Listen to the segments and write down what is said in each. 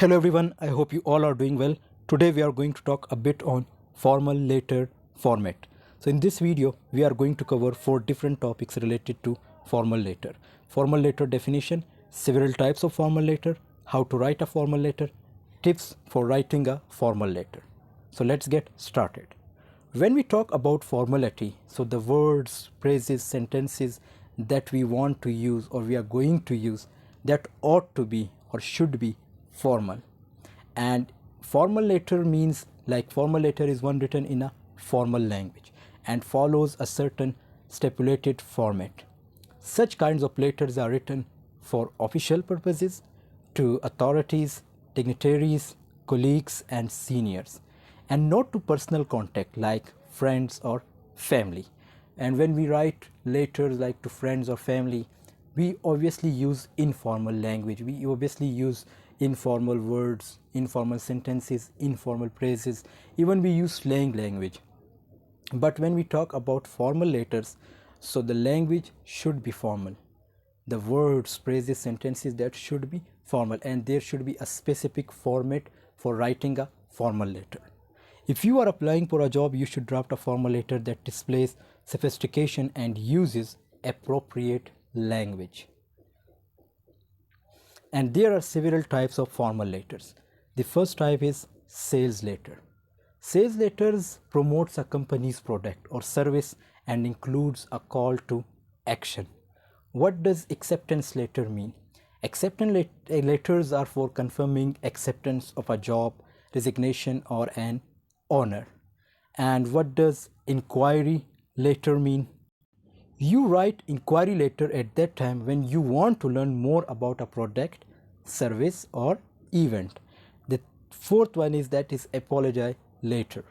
Hello everyone, I hope you all are doing well. Today we are going to talk a bit on formal letter format. So in this video, we are going to cover 4 different topics related to formal letter. Formal letter definition, several types of formal letter, how to write a formal letter, tips for writing a formal letter. So let's get started. When we talk about formality, so the words, phrases, sentences that we want to use or we are going to use, that ought to be or should be formal. And formal letter means, like, formal letter is one written in a formal language and follows a certain stipulated format. Such kinds of letters are written for official purposes, to authorities, dignitaries, colleagues and seniors, and not to personal contact like friends or family. And when we write letters like to friends or family, we obviously use informal language, we obviously use informal words, informal sentences, informal phrases, even we use slang language. But when we talk about formal letters, so the language should be formal, the words, phrases, sentences, that should be formal, and there should be a specific format for writing a formal letter. If you are applying for a job, you should draft a formal letter that displays sophistication and uses appropriate language. And there are several types of formal letters. The first type is sales letter. Sales letters promotes a company's product or service and includes a call to action. What does acceptance letter mean? Acceptance letters are for confirming acceptance of a job, resignation or an honor. And what does inquiry letter mean? You write inquiry letter at that time when you want to learn more about a product, service or event. The fourth one is apology letter.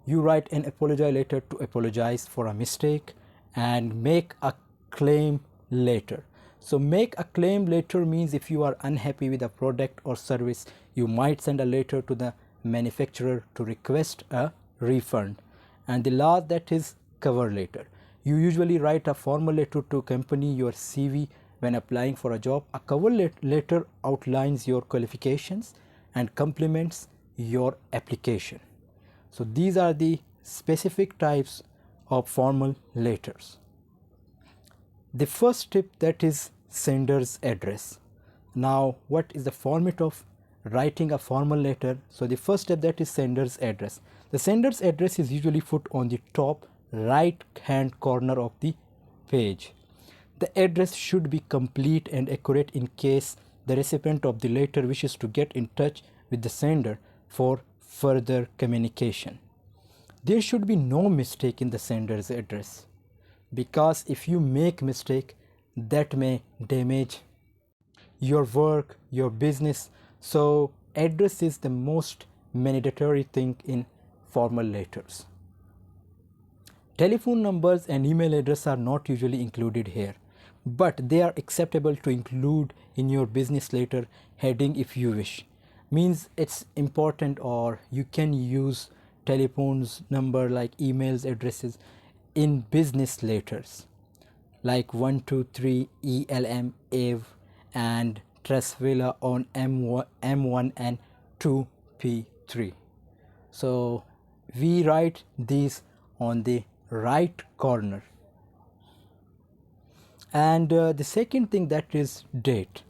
You write an apology letter to apologize for a mistake. And make a claim letter. So make a claim letter means if you are unhappy with a product or service, you might send a letter to the manufacturer to request a refund. And the last, that is cover letter. You usually write a formal letter to accompany your CV when applying for a job. A cover letter outlines your qualifications and complements your application. So these are the specific types of formal letters. The first tip, that is sender's address. Now, what is the format of writing a formal letter? So the first step, that is sender's address. The sender's address is usually put on the top right hand corner of the page. The address should be complete and accurate in case the recipient of the letter wishes to get in touch with the sender for further communication. There should be no mistake in the sender's address, because if you make mistake, that may damage your work, your business. So address is the most mandatory thing in formal letters. Telephone numbers and email address are not usually included here, but they are acceptable to include in your business letter heading if you wish. Means it's important, or you can use telephones number like emails, addresses in business letters like 123 ELM Ave and Tresvilla on M1 and 2P3. So we write these on the right corner. And the second thing, that is date.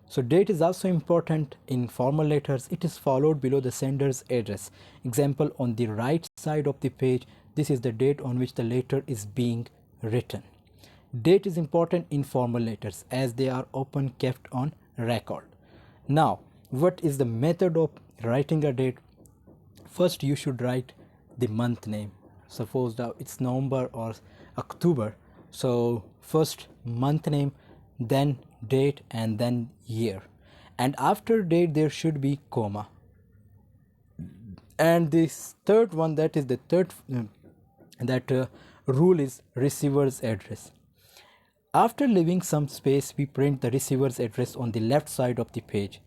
So date is also important in formal letters. It is followed below the sender's address. Example, on the right side of the page, this is the date on which the letter is being written. Date is important in formal letters as they are often kept on record. Now, what is the method of writing a date? First, you should write the month name. Suppose now it's November or October. So first month name, then date, and then year. And after date, there should be comma. And this third one, that is the third rule is receiver's address. After leaving some space, we print the receiver's address on the left side of the page.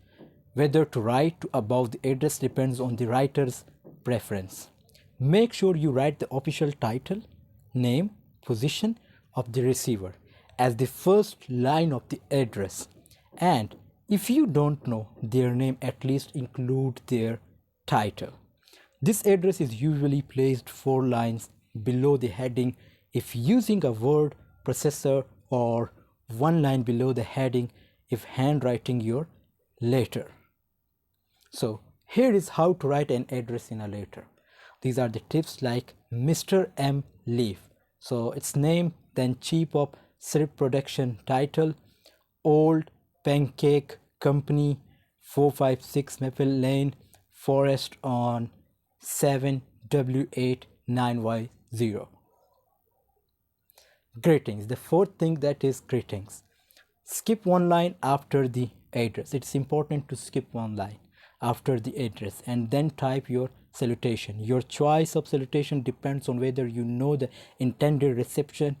Whether to write to above the address depends on the writer's preference. Make sure you write the official title, name, position of the receiver as the first line of the address, and If you don't know their name, at least include their title. This address is usually placed 4 lines below the heading if using a word processor, or 1 line below the heading if handwriting your letter. So here is how to write an address in a letter. These are the tips, like Mr. M. Leaf. So it's name, then cheap of syrup production title, Old Pancake Company, 456 Maple Lane, Forest on 7W89Y0. Greetings. The fourth thing, that is greetings. Skip 1 line after the address. It's important to skip 1 line after the address and then type your salutation. Your choice of salutation depends on whether you know the intended reception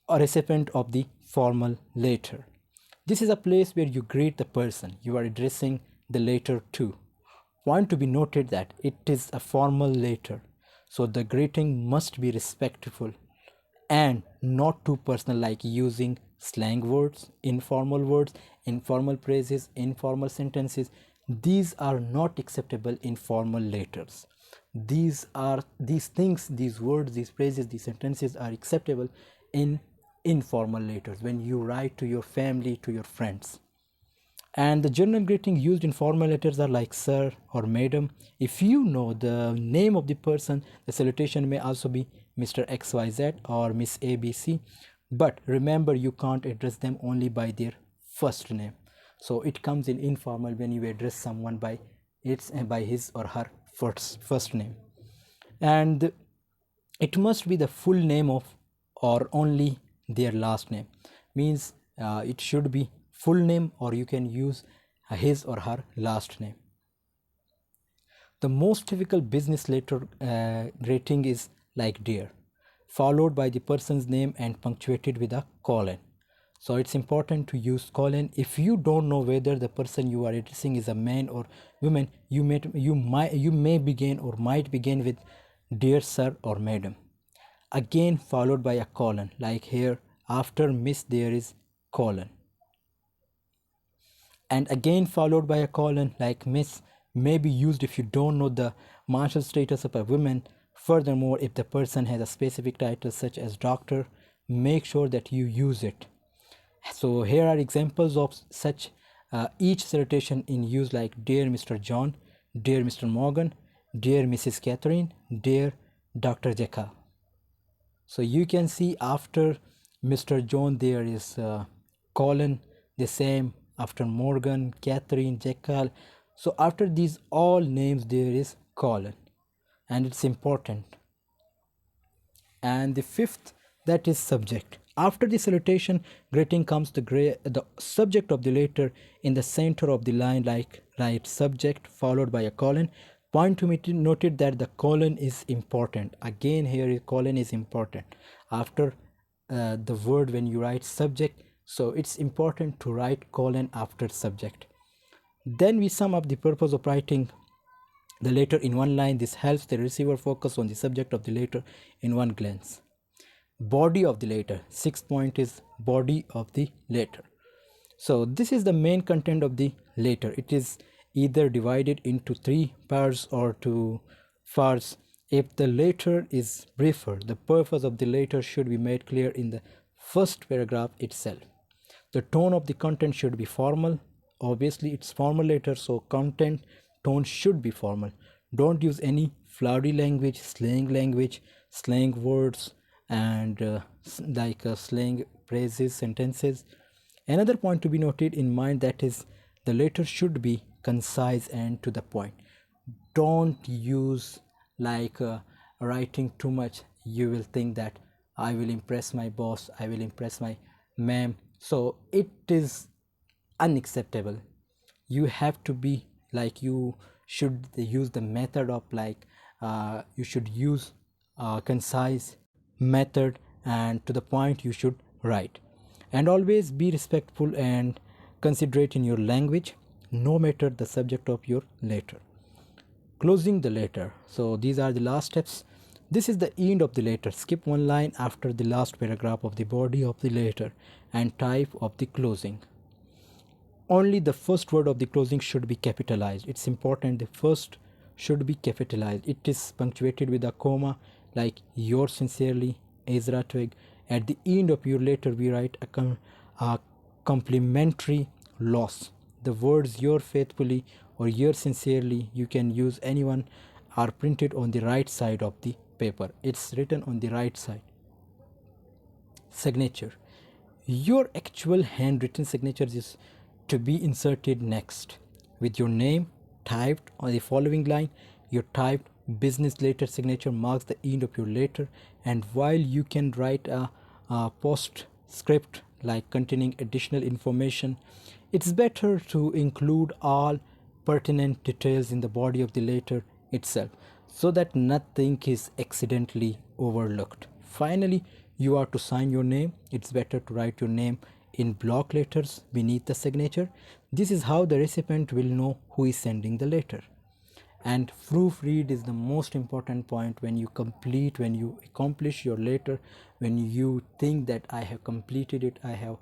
or recipient of the formal letter. This is a place where you greet the person you are addressing the letter to. Point to be noted that it is a formal letter, so the greeting must be respectful and not too personal, like using slang words, informal phrases, informal sentences. These are not acceptable in formal letters. These things, these words, these phrases, these sentences are acceptable in informal letters when you write to your family, to your friends. And the general greeting used in formal letters are like sir or madam. If you know the name of the person, the salutation may also be Mr. XYZ or Miss ABC. But remember, you can't address them only by their first name. So it comes in informal when you address someone by his or her first name. And it must be the full name of, or only their last name. Means it should be full name, or you can use his or her last name. The most typical business letter greeting is like dear, followed by the person's name and punctuated with a colon. So it's important to use colon. If you don't know whether the person you are addressing is a man or woman, you may begin or might begin with dear sir or madam, again followed by a colon, like here after miss there is colon, and again followed by a colon, like miss may be used if you don't know the marital status of a woman. Furthermore, if the person has a specific title such as doctor, make sure that you use it. So here are examples of such each salutation in use, like dear Mr. John, dear Mr. Morgan, dear Mrs. Catherine, dear Dr. Jekka. So you can see after Mr. John there is colon, the same after Morgan, Catherine, Jekyll. So after these all names there is colon, and it's important. And the fifth, that is subject. After the salutation greeting comes the subject of the letter in the center of the line, like write subject followed by a colon. Point to be noted that the colon is important. Again here colon is important after the word when you write subject. So it's important to write colon after subject. Then we sum up the purpose of writing the letter in 1 line. This helps the receiver focus on the subject of the letter in one glance. Body of the letter. 6th point is body of the letter. So this is the main content of the letter. It is either divided into 3 parts or 2 parts. If the letter is briefer, the purpose of the letter should be made clear in the first paragraph itself. The tone of the content should be formal. Obviously it's formal letter, so content tone should be formal. Don't use any flowery language, slang words, and slang phrases, sentences. Another point to be noted in mind, that is the letter should be concise and to the point. Don't use writing too much. You will think that I will impress my boss, I will impress my ma'am. So it is unacceptable. You have to be you should use the method of you should use concise method, and to the point you should write. And always be respectful and considerate in your language, no matter the subject of your letter. Closing the letter. So these are the last steps. This is the end of the letter. Skip 1 line after the last paragraph of the body of the letter and type of the closing. only the first word of the closing should be capitalized. It's important, the first should be capitalized. It is punctuated with a comma, like yours sincerely, Ezra Twig. At the end of your letter, we write a complimentary loss. The words your faithfully or your sincerely, you can use anyone, are printed on the right side of the paper. It's written on the right side. Signature. Your actual handwritten signature is to be inserted next with your name typed on the following line. Your typed business letter signature marks the end of your letter, and while you can write a postscript like containing additional information, it's better to include all pertinent details in the body of the letter itself so that nothing is accidentally overlooked. Finally, you are to sign your name. It's better to write your name in block letters beneath the signature. This is how the recipient will know who is sending the letter. And proofread is the most important point when you accomplish your letter, when you think that I have completed it, I have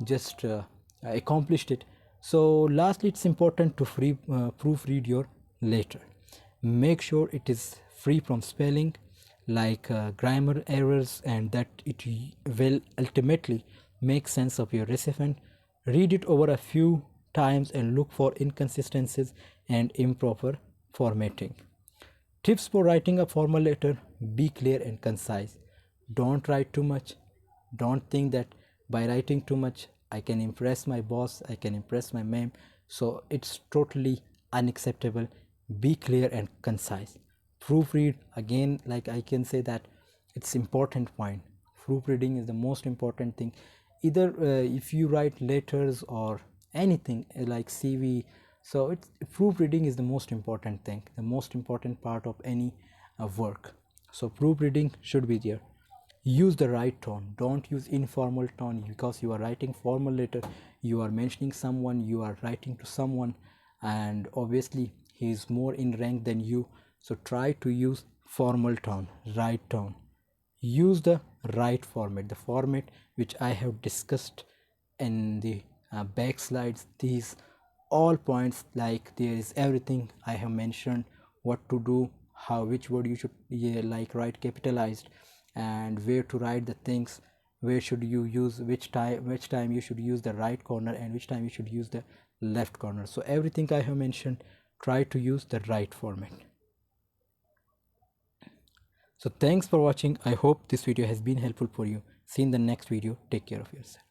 just accomplished it. So lastly, it's important to proofread your letter. Make sure it is free from spelling, like grammar errors, and that it will ultimately make sense of your recipient. Read it over a few times and look for inconsistencies and improper formatting. Tips for writing a formal letter: be clear and concise. Don't write too much. Don't think that by writing too much I can impress my boss, I can impress my ma'am. So it's totally unacceptable. Be clear and concise. Proofread, again, like I can say that it's important point. Proofreading is the most important thing. Either if you write letters or anything like CV, so it's proofreading is the most important thing, the most important part of any work. So proofreading should be there. Use the right tone. Don't use informal tone, because you are writing formal letter, you are mentioning someone, you are writing to someone, and obviously he is more in rank than you. So try to use formal tone, right tone. Use the right format, the format which I have discussed in the back slides. These all points, like there is everything I have mentioned, what to do, how, which word you should like write capitalized, and where to write the things, where should you use which time you should use the right corner and which time you should use the left corner. So everything I have mentioned, try to use the right format. So thanks for watching. I hope this video has been helpful for you. See you in the next video. Take care of yourself.